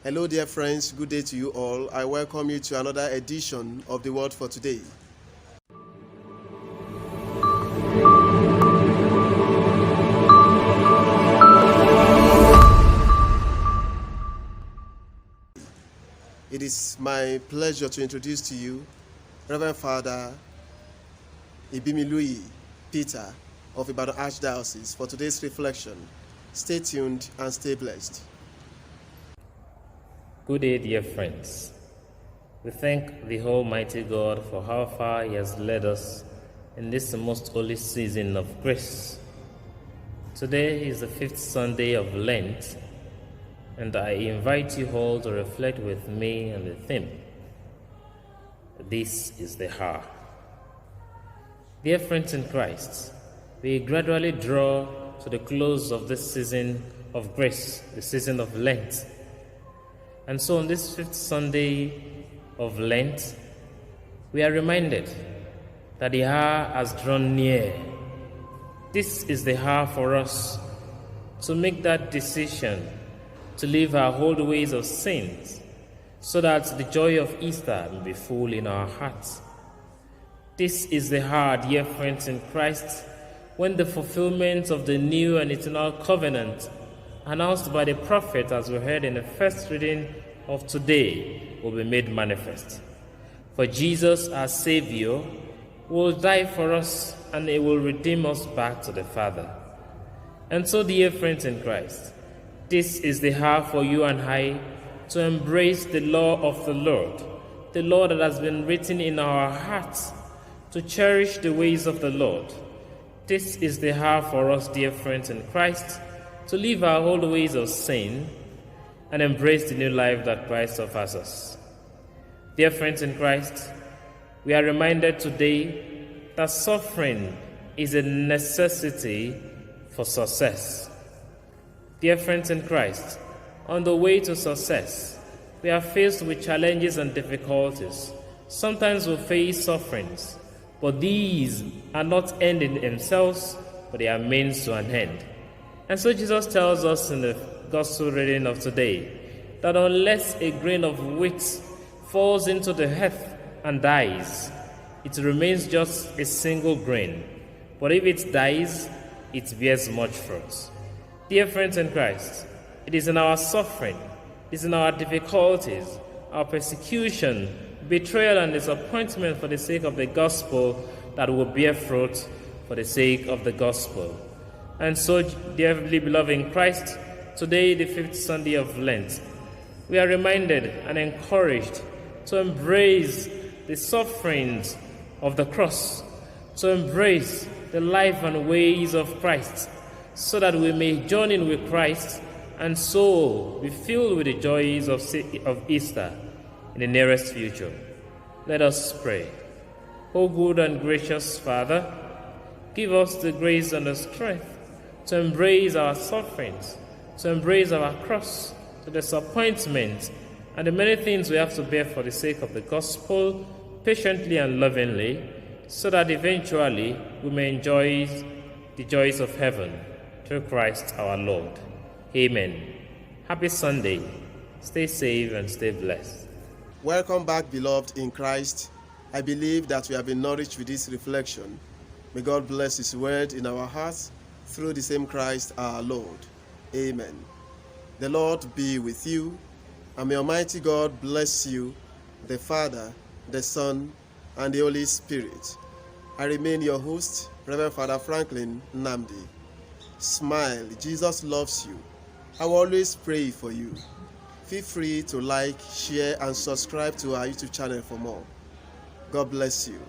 Hello, dear friends. Good day to you all. I welcome you to another edition of the Word for Today. It is my pleasure to introduce to you Reverend Father Ibimilui Peter of Ibadan Archdiocese for today's reflection. Stay tuned and stay blessed. Good day, dear friends. We thank the Almighty God for how far He has led us in this most holy season of grace. Today is the 5th Sunday of Lent, and I invite you all to reflect with me on the theme. This is the hour. Dear friends in Christ, we gradually draw to the close of this season of grace, the season of Lent. And so on this 5th Sunday of Lent, we are reminded that the hour has drawn near. This is the hour for us to make that decision to leave our old ways of sins so that the joy of Easter will be full in our hearts. This is the hour, dear friends in Christ, when the fulfillment of the new and eternal covenant announced by the prophet, as we heard in the first reading of today, will be made manifest. For Jesus, our Savior, will die for us, and He will redeem us back to the Father. And so, dear friends in Christ, this is the hour for you and I to embrace the law of the law that has been written in our hearts, to cherish the ways of the Lord. This is the hour for us, dear friends in Christ, to leave our old ways of sin and embrace the new life that Christ offers us. Dear friends in Christ, we are reminded today that suffering is a necessity for success. Dear friends in Christ, on the way to success, we are faced with challenges and difficulties. Sometimes we face sufferings, but these are not end in themselves, but they are means to an end. And so Jesus tells us in the gospel reading of today that unless a grain of wheat falls into the earth and dies, it remains just a single grain. But if it dies, it bears much fruit. Dear friends in Christ, it is in our suffering, it is in our difficulties, our persecution, betrayal and disappointment for the sake of the gospel that will bear fruit for the sake of the gospel. And so, dearly beloved in Christ, today, the 5th Sunday of Lent, we are reminded and encouraged to embrace the sufferings of the cross, to embrace the life and ways of Christ, so that we may journey with Christ and so be filled with the joys of Easter in the nearest future. Let us pray. O good and gracious Father, give us the grace and the strength to embrace our sufferings, to embrace our cross, the disappointment, and the many things we have to bear for the sake of the gospel, patiently and lovingly, so that eventually we may enjoy the joys of heaven through Christ our Lord. Amen. Happy Sunday. Stay safe and stay blessed. Welcome back, beloved in Christ. I believe that we have been nourished with this reflection. May God bless His word in our hearts through the same Christ our Lord. Amen. The Lord be with you, and may Almighty God bless you, the Father, the Son, and the Holy Spirit. I remain your host, Reverend Father Franklin Nnamdi. Smile, Jesus loves you. I will always pray for you. Feel free to like, share, and subscribe to our YouTube channel for more. God bless you.